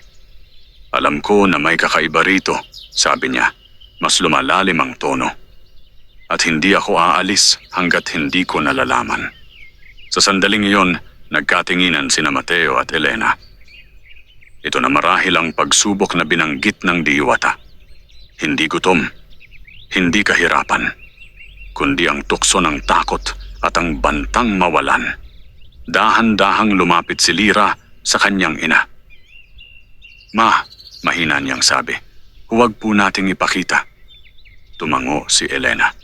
"Alam ko na may kakaiba rito," sabi niya, mas lumalalim ang tono. "At hindi ako aalis hanggat hindi ko nalalaman." Sa sandaling iyon, nagkatinginan sina Mateo at Elena. Ito na marahil ang pagsubok na binanggit ng diwata. Hindi gutom, hindi kahirapan, kundi ang tukso ng takot at ang bantang mawalan. Dahan-dahang lumapit si Lyra sa kanyang ina. "Ma," mahina niyang sabi, "huwag po nating ipakita." Tumango si Elena.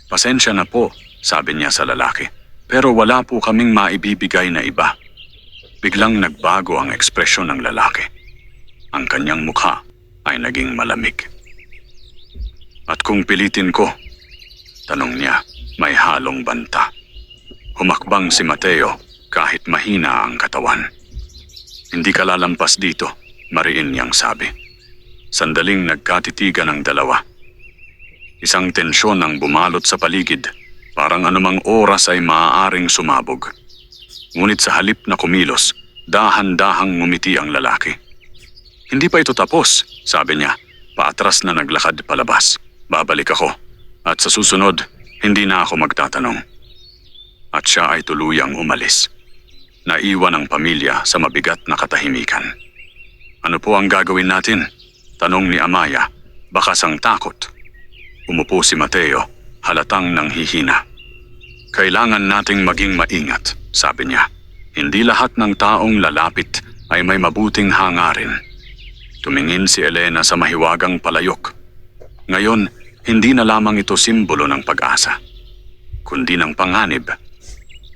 "Pasensya na po," sabi niya sa lalaki, "pero wala po kaming maibibigay na iba." Biglang nagbago ang ekspresyon ng lalaki. Ang kanyang mukha ay naging malamig. "At kung pilitin ko?" tanong niya, may halong banta. Humakbang si Mateo kahit mahina ang katawan. "Hindi ka lalampas dito," mariin niyang sabi. Sandaling nagkatitigan ang dalawa. Isang tensyon ang bumalot sa paligid, parang anumang oras ay maaaring sumabog. Ngunit sa halip na kumilos, dahan-dahang ngumiti ang lalaki. "Hindi pa ito tapos," sabi niya, paatras na naglakad palabas. "Babalik ako, at sa susunod, hindi na ako magtatanong." At siya ay tuluyang umalis. Naiwan ang pamilya sa mabigat na katahimikan. "Ano po ang gagawin natin?" tanong ni Amaya, bakas ang takot. Umupo si Mateo, halatang nanghihina. Kailangan nating maging maingat, sabi niya. Hindi lahat ng taong lalapit ay may mabuting hangarin. Tumingin si Elena sa mahiwagang palayok. Ngayon, hindi na lamang ito simbolo ng pag-asa, kundi ng panganib.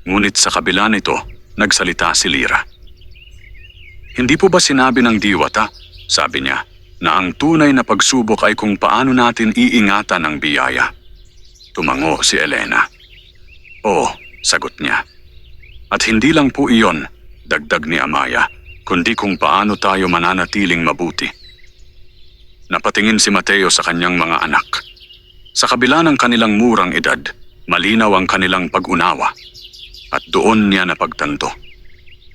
Ngunit sa kabila nito, nagsalita si Lyra. Hindi po ba sinabi ng diwata, sabi niya, na ang tunay na pagsubok ay kung paano natin iingatan ang biyaya? Tumango si Elena. Oo, sagot niya. At hindi lang po iyon, dagdag ni Amaya, kundi kung paano tayo mananatiling mabuti. Napatingin si Mateo sa kanyang mga anak. Sa kabila ng kanilang murang edad, malinaw ang kanilang pag-unawa. At doon niya napagtanto.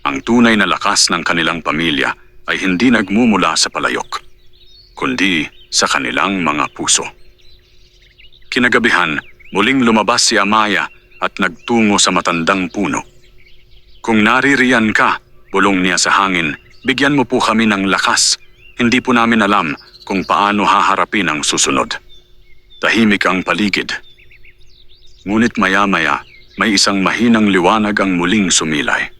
Ang tunay na lakas ng kanilang pamilya ay hindi nagmumula sa palayok, kundi sa kanilang mga puso. Kinagabihan, muling lumabas si Amaya at nagtungo sa matandang puno. Kung naririyan ka, bulong niya sa hangin, bigyan mo po kami ng lakas. Hindi po namin alam kung paano haharapin ang susunod. Tahimik ang paligid. Ngunit maya-maya, may isang mahinang liwanag ang muling sumilay.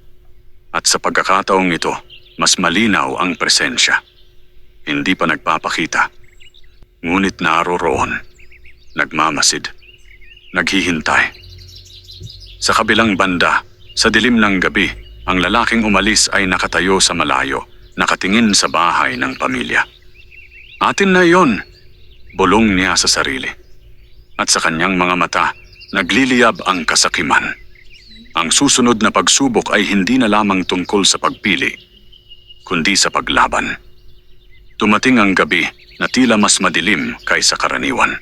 At sa pagkakataong ito, mas malinaw ang presensya. Hindi pa nagpapakita. Ngunit naroroon. Nagmamasid. Naghihintay. Sa kabilang banda, sa dilim ng gabi, ang lalaking umalis ay nakatayo sa malayo, nakatingin sa bahay ng pamilya. Atin na iyon, bulong niya sa sarili. At sa kanyang mga mata, nagliliyab ang kasakiman. Ang susunod na pagsubok ay hindi na lamang tungkol sa pagpili, kundi sa paglaban. Tumating ang gabi na tila mas madilim kaysa karaniwan.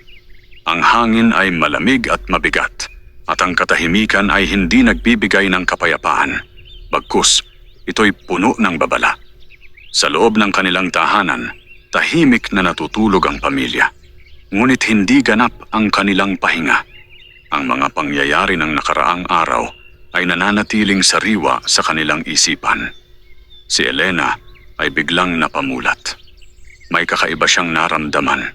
Ang hangin ay malamig at mabigat, at ang katahimikan ay hindi nagbibigay ng kapayapaan. Bagkus, ito'y puno ng babala. Sa loob ng kanilang tahanan, tahimik na natutulog ang pamilya. Ngunit hindi ganap ang kanilang pahinga. Ang mga pangyayari ng nakaraang araw ay nananatiling sariwa sa kanilang isipan. Si Elena ay biglang napamulat. May kakaiba siyang naramdaman.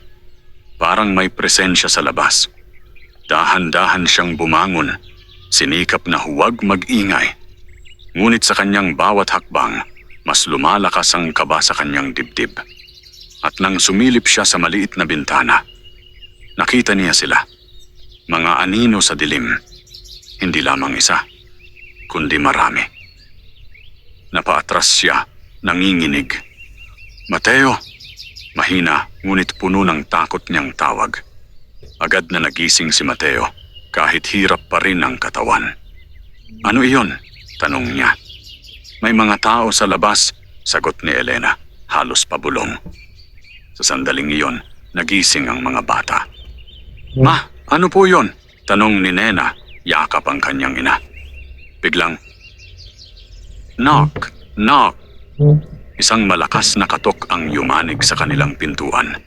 Parang may presensya sa labas. Dahan-dahan siyang bumangon, sinikap na huwag mag-ingay. Ngunit sa kanyang bawat hakbang, mas lumalakas ang kaba sa kanyang dibdib. At nang sumilip siya sa maliit na bintana, nakita niya sila. Mga anino sa dilim. Hindi lamang isa, kundi marami. Napaatras siya, nanginginig. Mateo! Mahina, ngunit puno ng takot niyang tawag. Agad na nagising si Mateo, kahit hirap pa rin ang katawan. Ano iyon? Tanong niya. May mga tao sa labas, sagot ni Elena, halos pabulong. Sa sandaling iyon, nagising ang mga bata. Ma, ano po yon? Tanong ni Nena, yakap ang kanyang ina. Biglang, knock, knock. Isang malakas na katok ang yumanig sa kanilang pintuan.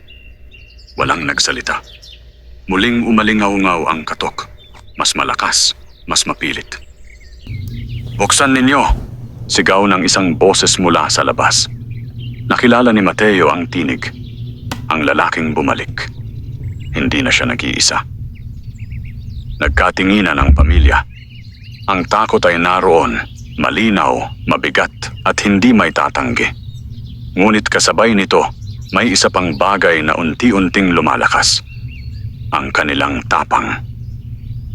Walang nagsalita. Muling umalingaw-ngaw ang katok. Mas malakas, mas mapilit. Buksan ninyo! Sigaw ng isang boses mula sa labas. Nakilala ni Mateo ang tinig. Ang lalaking bumalik. Hindi na siya nag-iisa. Nagkatinginan ang pamilya. Ang takot ay naroon, malinaw, mabigat at hindi may tatanggi. Ngunit kasabay nito, may isa pang bagay na unti-unting lumalakas. Ang kanilang tapang.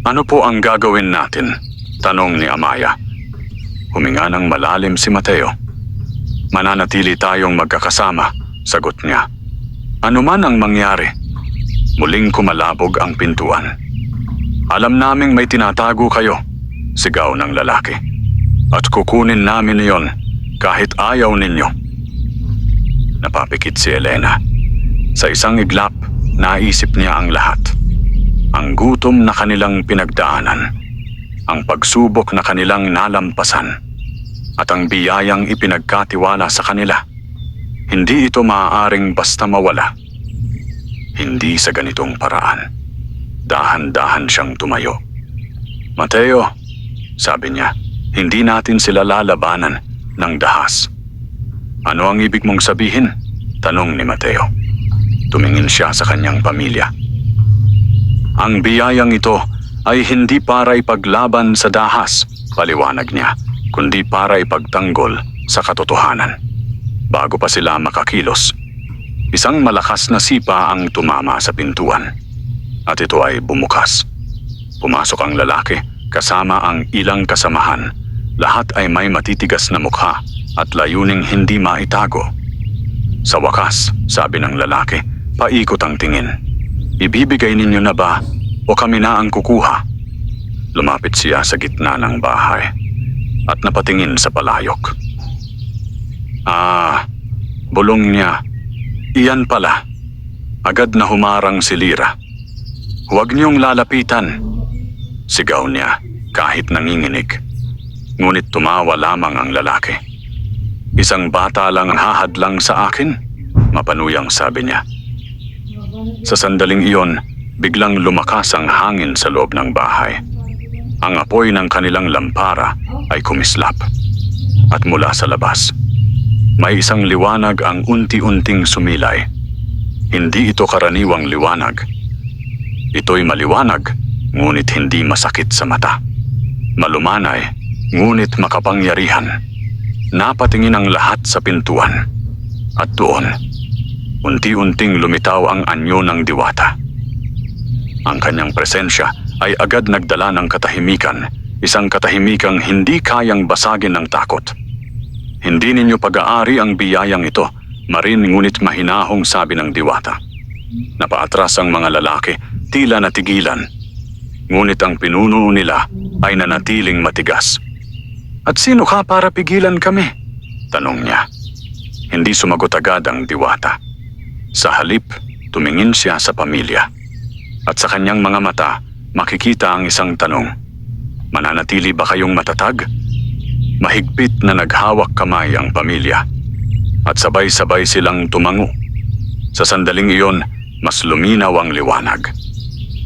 Ano po ang gagawin natin? Tanong ni Amaya. Huminga ng malalim si Mateo. Mananatili tayong magkakasama, sagot niya. Ano man ang mangyari, muling kumalabog ang pintuan. Alam naming may tinatago kayo, sigaw ng lalaki. At kukunin namin iyon kahit ayaw ninyo. Napapikit si Elena. Sa isang iglap, naisip niya ang lahat. Ang gutom na kanilang pinagdaanan, ang pagsubok na kanilang nalampasan, at ang biyayang ipinagkatiwala sa kanila. Hindi ito maaaring basta mawala. Hindi sa ganitong paraan. Dahan-dahan siyang tumayo. Mateo, sabi niya, hindi natin sila lalabanan ng dahas. Ano ang ibig mong sabihin? Tanong ni Mateo. Tumingin siya sa kanyang pamilya. Ang biyayang ito ay hindi para ipaglaban sa dahas, paliwanag niya, kundi para ipagtanggol sa katotohanan. Bago pa sila makakilos, isang malakas na sipa ang tumama sa pintuan at ito ay bumukas. Pumasok ang lalaki kasama ang ilang kasamahan. Lahat ay may matitigas na mukha at layuning hindi maitago. Sa wakas, sabi ng lalaki, paikot ang tingin. Ibibigay ninyo na ba o kami na ang kukuha? Lumapit siya sa gitna ng bahay at napatingin sa palayok. Bulong niya. Iyan pala. Agad na humarang si Lyra. Huwag niyong lalapitan, sigaw niya kahit nanginginig. Ngunit tumawa lamang ang lalaki. Isang bata lang ang hahadlang sa akin, mapanuyang sabi niya. Sa sandaling iyon, biglang lumakas ang hangin sa loob ng bahay. Ang apoy ng kanilang lampara ay kumislap. At mula sa labas, may isang liwanag ang unti-unting sumilay. Hindi ito karaniwang liwanag. Ito'y maliwanag, ngunit hindi masakit sa mata. Malumanay, ngunit makapangyarihan. Napatingin ang lahat sa pintuan. At doon, unti-unting lumitaw ang anyo ng diwata. Ang kanyang presensya ay agad nagdala ng katahimikan, isang katahimikang hindi kayang basagin ng takot. Hindi ninyo pag-aari ang biyayang ito, marin ngunit mahinahong sabi ng diwata. Napaatras ang mga lalaki, tila natigilan. Ngunit ang pinuno nila ay nanatiling matigas. At sino ka para pigilan kami? Tanong niya. Hindi sumagot agad ang diwata. Sa halip, tumingin siya sa pamilya. At sa kanyang mga mata, makikita ang isang tanong. Mananatili ba kayong matatag? Mahigpit na naghawak kamay ang pamilya. At sabay-sabay silang tumango. Sa sandaling iyon, mas luminaw ang liwanag.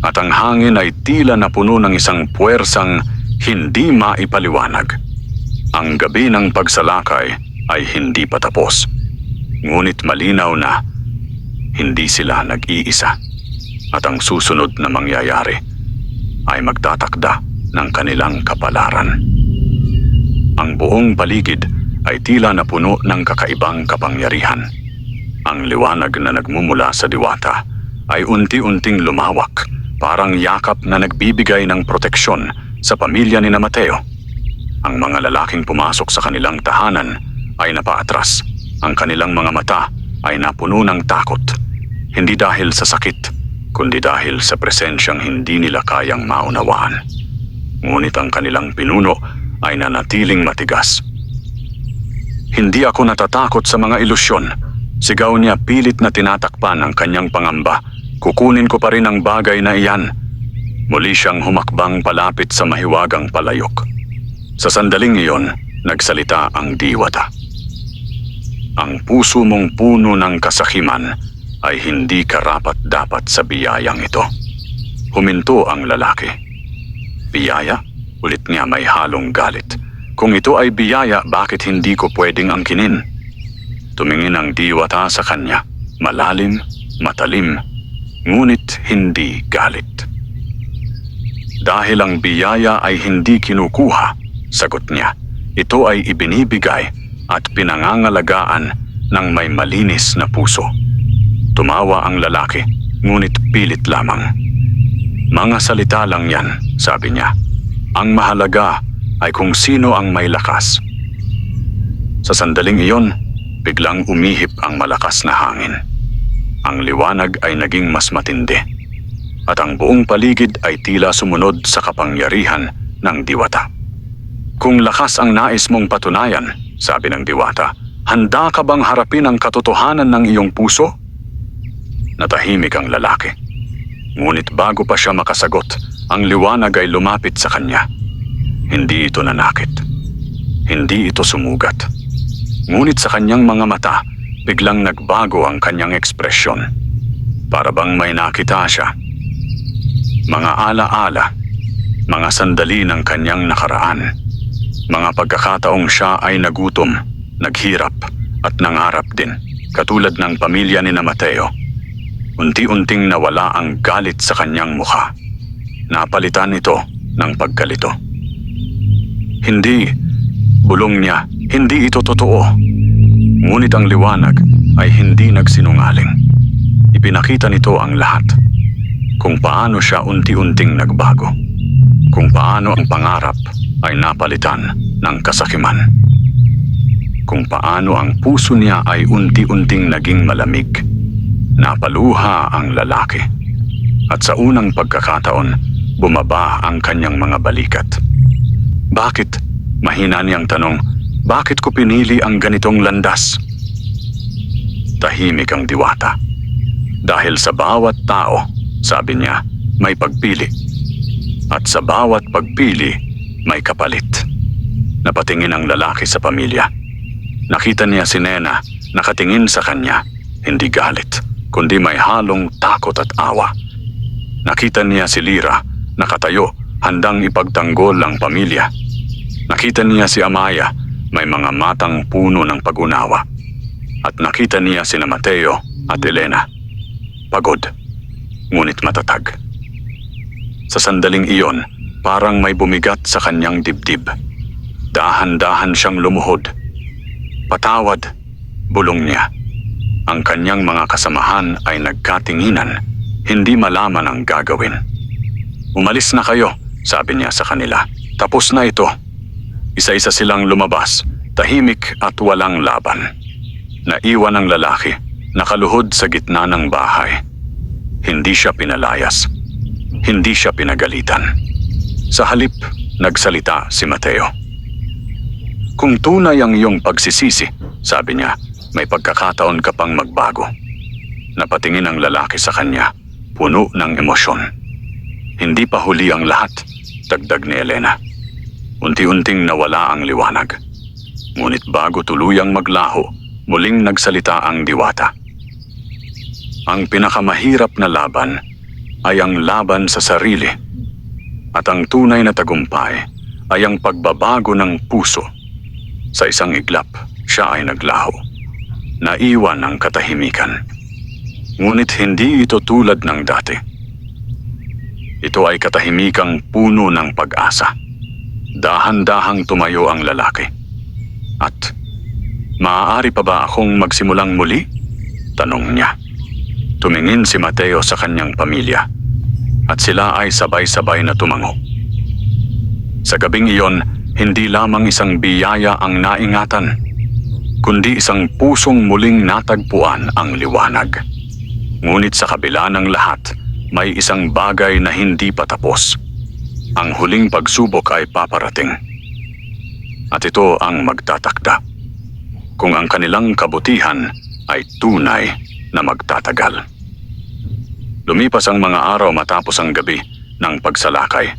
At ang hangin ay tila napuno ng isang puwersang hindi maipaliwanag. Ang gabi ng pagsalakay ay hindi pa tapos. Ngunit malinaw na hindi sila nag-iisa. At ang susunod na mangyayari ay magtatakda ng kanilang kapalaran. Ang buong paligid ay tila napuno ng kakaibang kapangyarihan. Ang liwanag na nagmumula sa diwata ay unti-unting lumawak, parang yakap na nagbibigay ng proteksyon sa pamilya ni Mateo. Ang mga lalaking pumasok sa kanilang tahanan ay napaatras. Ang kanilang mga mata ay napuno ng takot. Hindi dahil sa sakit, kundi dahil sa presensyang hindi nila kayang maunawaan. Ngunit ang kanilang pinuno ay nanatiling matigas. Hindi ako natatakot sa mga ilusyon. Sigaw niya pilit na tinatakpan ang kanyang pangamba. Kukunin ko pa rin ang bagay na iyan. Muli siyang humakbang palapit sa mahiwagang palayok. Sa sandaling iyon, nagsalita ang diwata. Ang puso mong puno ng kasakiman ay hindi karapat-dapat sa biyayang ito. Huminto ang lalaki. Biyaya? Ulit niya may halong galit. Kung ito ay biyaya, bakit hindi ko pwedeng angkinin? Tumingin ang diwata sa kanya. Malalim, matalim, ngunit hindi galit. Dahil ang biyaya ay hindi kinukuha, sagot niya, ito ay ibinibigay at pinangangalagaan ng may malinis na puso. Tumawa ang lalaki, ngunit pilit lamang. Mga salita lang yan, sabi niya. Ang mahalaga ay kung sino ang may lakas. Sa sandaling iyon, biglang umihip ang malakas na hangin. Ang liwanag ay naging mas matindi. At ang buong paligid ay tila sumunod sa kapangyarihan ng diwata. Kung lakas ang nais mong patunayan, sabi ng diwata, handa ka bang harapin ang katotohanan ng iyong puso? Natahimik ang lalaki. Ngunit bago pa siya makasagot, ang liwanag ay lumapit sa kanya. Hindi ito nanakit. Hindi ito sumugat. Ngunit sa kanyang mga mata, biglang nagbago ang kanyang ekspresyon. Para bang may nakita siya. Mga ala-ala, mga sandali ng kanyang nakaraan. Mga pagkakataong siya ay nagutom, naghirap at nangarap din, katulad ng pamilya ni Mateo. Unti-unting nawala ang galit sa kanyang mukha. napalitan ito ng pagkalito. Hindi, bulong niya, hindi ito totoo. Ngunit ang liwanag ay hindi nagsinungaling. Ipinakita nito ang lahat. Kung paano siya unti-unting nagbago. Kung paano ang pangarap ay napalitan ng kasakiman. Kung paano ang puso niya ay unti-unting naging malamig. Napaluha ang lalaki. At sa unang pagkakataon, bumaba ang kanyang mga balikat. Bakit? Mahina niyang tanong, bakit ko pinili ang ganitong landas? Tahimik ang diwata. Dahil sa bawat tao, sabi niya, may pagpili. At sa bawat pagpili, may kapalit. Napatingin ang lalaki sa pamilya. Nakita niya si Nena, nakatingin sa kanya, hindi galit, kundi may halong takot at awa. Nakita niya si Lira, nakatayo, handang ipagtanggol ang pamilya. Nakita niya si Amaya, may mga matang puno ng pag-unawa. At nakita niya sina Mateo at Elena. Pagod, ngunit matatag. Sa sandaling iyon, parang may bumigat sa kanyang dibdib. Dahan-dahan siyang lumuhod. Patawad, bulong niya. Ang kanyang mga kasamahan ay nagkatinginan, hindi malaman ang gagawin. Umalis na kayo, sabi niya sa kanila. Tapos na ito. Isa-isa silang lumabas, tahimik at walang laban. Naiwan ang lalaki, nakaluhod sa gitna ng bahay. Hindi siya pinalayas. Hindi siya pinagalitan. Sa halip, nagsalita si Mateo. Kung tunay ang iyong pagsisisi, sabi niya, may pagkakataon ka pang magbago. Napatingin ang lalaki sa kanya, puno ng emosyon. Hindi pa huli ang lahat, dagdag ni Elena. Unti-unting nawala ang liwanag. Ngunit bago tuluyang maglaho, muling nagsalita ang diwata. Ang pinakamahirap na laban ay ang laban sa sarili. At ang tunay na tagumpay ay ang pagbabago ng puso. Sa isang iglap, siya ay naglaho. Naiwan ang katahimikan. Ngunit hindi ito tulad ng dati. Ito ay katahimikang puno ng pag-asa. Dahan-dahang tumayo ang lalaki. At, maaari pa ba akong magsimulang muli? Tanong niya. Tumingin si Mateo sa kanyang pamilya. At sila ay sabay-sabay na tumango. Sa gabing iyon, hindi lamang isang biyaya ang naingatan, kundi isang pusong muling natagpuan ang liwanag. Ngunit sa kabila ng lahat, may isang bagay na hindi pa tapos. Ang huling pagsubok ay paparating. At ito ang magtatakda. Kung ang kanilang kabutihan ay tunay na magtatagal. Lumipas ang mga araw matapos ang gabi ng pagsalakay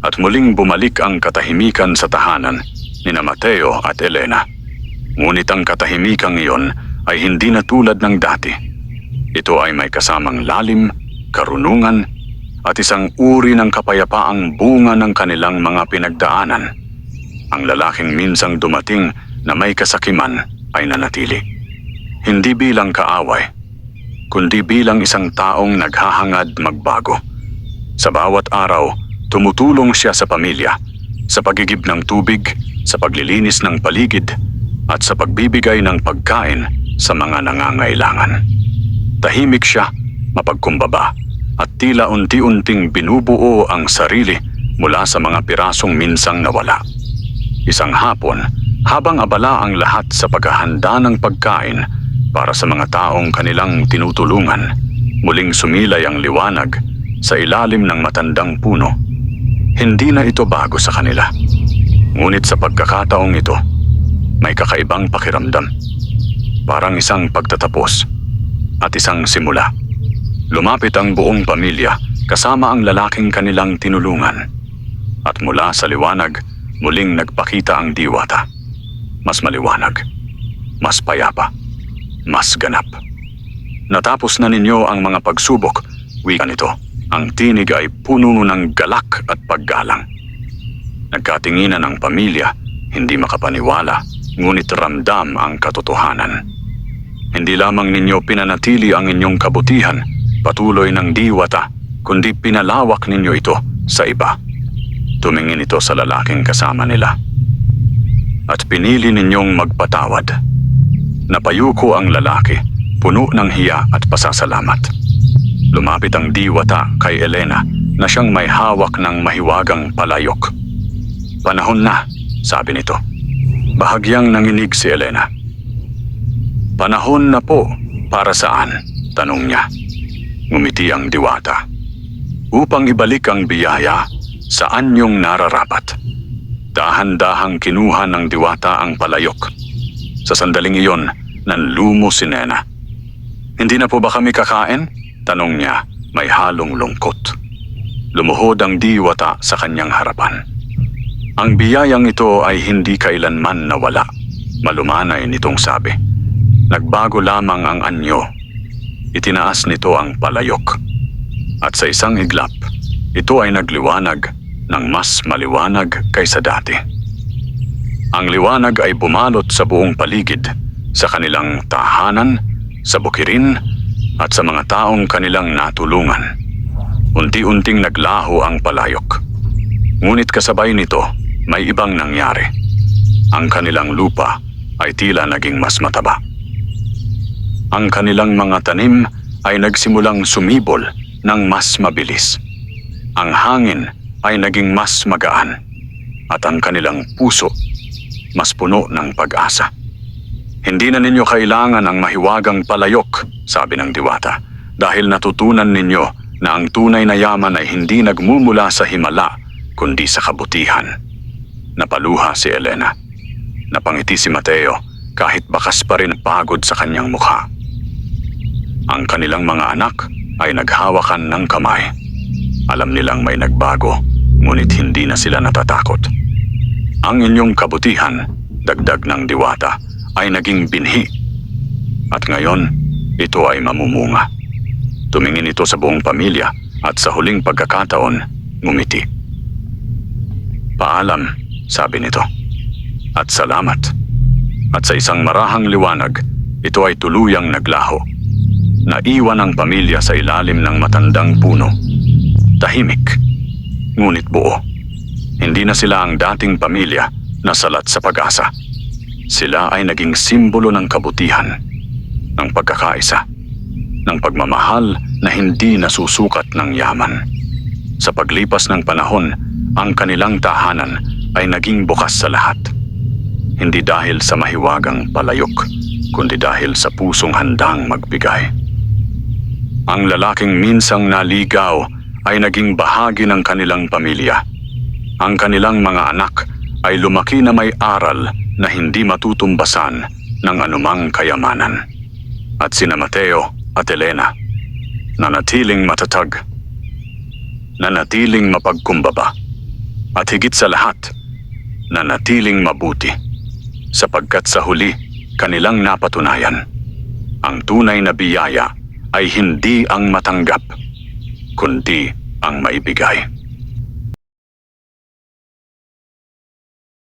at muling bumalik ang katahimikan sa tahanan ni Mateo at Elena. Ngunit ang katahimikang iyon ay hindi na tulad ng dati. Ito ay may kasamang lalim, karunungan, at isang uri ng kapayapaang bunga ng kanilang mga pinagdaanan. Ang lalaking minsang dumating na may kasakiman ay nanatili. Hindi bilang kaaway, kundi bilang isang taong naghahangad magbago. Sa bawat araw, tumutulong siya sa pamilya, sa pagigib ng tubig, sa paglilinis ng paligid, at sa pagbibigay ng pagkain sa mga nangangailangan. Tahimik siya, mapagkumbaba, at tila unti-unting binubuo ang sarili mula sa mga pirasong minsang nawala. Isang hapon, habang abala ang lahat sa paghahanda ng pagkain para sa mga taong kanilang tinutulungan, muling sumilay ang liwanag sa ilalim ng matandang puno. Hindi na ito bago sa kanila. Ngunit sa pagkakataong ito, may kakaibang pakiramdam. Parang isang pagtatapos at isang simula. Lumapit ang buong pamilya kasama ang lalaking kanilang tinulungan. At mula sa liwanag, muling nagpakita ang diwata. Mas maliwanag, mas payapa, mas ganap. Natapos na ninyo ang mga pagsubok, wika nito. Ang tinig ay puno ng galak at paggalang. Nagkatinginan ang pamilya, hindi makapaniwala, ngunit ramdam ang katotohanan. Hindi lamang ninyo pinanatili ang inyong kabutihan, patuloy ng diwata, kundi pinalawak ninyo ito sa iba. Tumingin ito sa lalaking kasama nila. At pinili ninyong magpatawad. Napayuko ang lalaki, puno ng hiya at pasasalamat. Lumapit ang diwata kay Elena na siyang may hawak ng mahiwagang palayok. Panahon na, sabi nito. Bahagyang nanginig si Elena. Panahon na po, para saan? Tanong niya. Ngumiti ang diwata. Upang ibalik ang biyaya, saan yung nararapat? Dahan-dahang kinuha ng diwata ang palayok. Sa sandaling iyon, nanlumo si Nena. Hindi na po ba kami kakain? Tanong niya, may halong lungkot. Lumuhod ang diwata sa kanyang harapan. Ang biyayang ito ay hindi kailanman nawala. Malumanay nitong sabi. Nagbago lamang ang anyo. Itinaas nito ang palayok. At sa isang iglap, ito ay nagliwanag ng mas maliwanag kaysa dati. Ang liwanag ay bumalot sa buong paligid, sa kanilang tahanan, sa bukirin, at sa mga taong kanilang natulungan. Unti-unting naglaho ang palayok. Ngunit kasabay nito, may ibang nangyari. Ang kanilang lupa ay tila naging mas mataba. Ang kanilang mga tanim ay nagsimulang sumibol ng mas mabilis. Ang hangin ay naging mas magaan at ang kanilang puso mas puno ng pag-asa. Hindi na ninyo kailangan ang mahiwagang palayok, sabi ng diwata, dahil natutunan ninyo na ang tunay na yaman ay hindi nagmumula sa himala, kundi sa kabutihan. Napaluha si Elena. Napangiti si Mateo kahit bakas pa rin pagod sa kanyang mukha. Ang kanilang mga anak ay naghawakan ng kamay. Alam nilang may nagbago, ngunit hindi na sila natatakot. Ang inyong kabutihan, dagdag ng diwata, ay naging binhi. At ngayon, ito ay mamumunga. Tumingin ito sa buong pamilya at sa huling pagkakataon, ngumiti. Paalam, sabi nito. At salamat. At sa isang marahang liwanag, ito ay tuluyang naglaho. Naiwan ang pamilya sa ilalim ng matandang puno. Tahimik, ngunit buo. Hindi na sila ang dating pamilya na salat sa pag-asa. Sila ay naging simbolo ng kabutihan, ng pagkakaisa, ng pagmamahal na hindi nasusukat ng yaman. Sa paglipas ng panahon, ang kanilang tahanan ay naging bukas sa lahat. Hindi dahil sa mahiwagang palayok, kundi dahil sa pusong handang magbigay. Ang lalaking minsang naligaw ay naging bahagi ng kanilang pamilya. Ang kanilang mga anak ay lumaki na may aral na hindi matutumbasan ng anumang kayamanan. At sina Mateo at Elena, nanatiling matatag, nanatiling mapagkumbaba, at higit sa lahat, nanatiling mabuti, sapagkat sa huli kanilang napatunayan, ang tunay na biyaya ay hindi ang matanggap, kundi ang maibigay.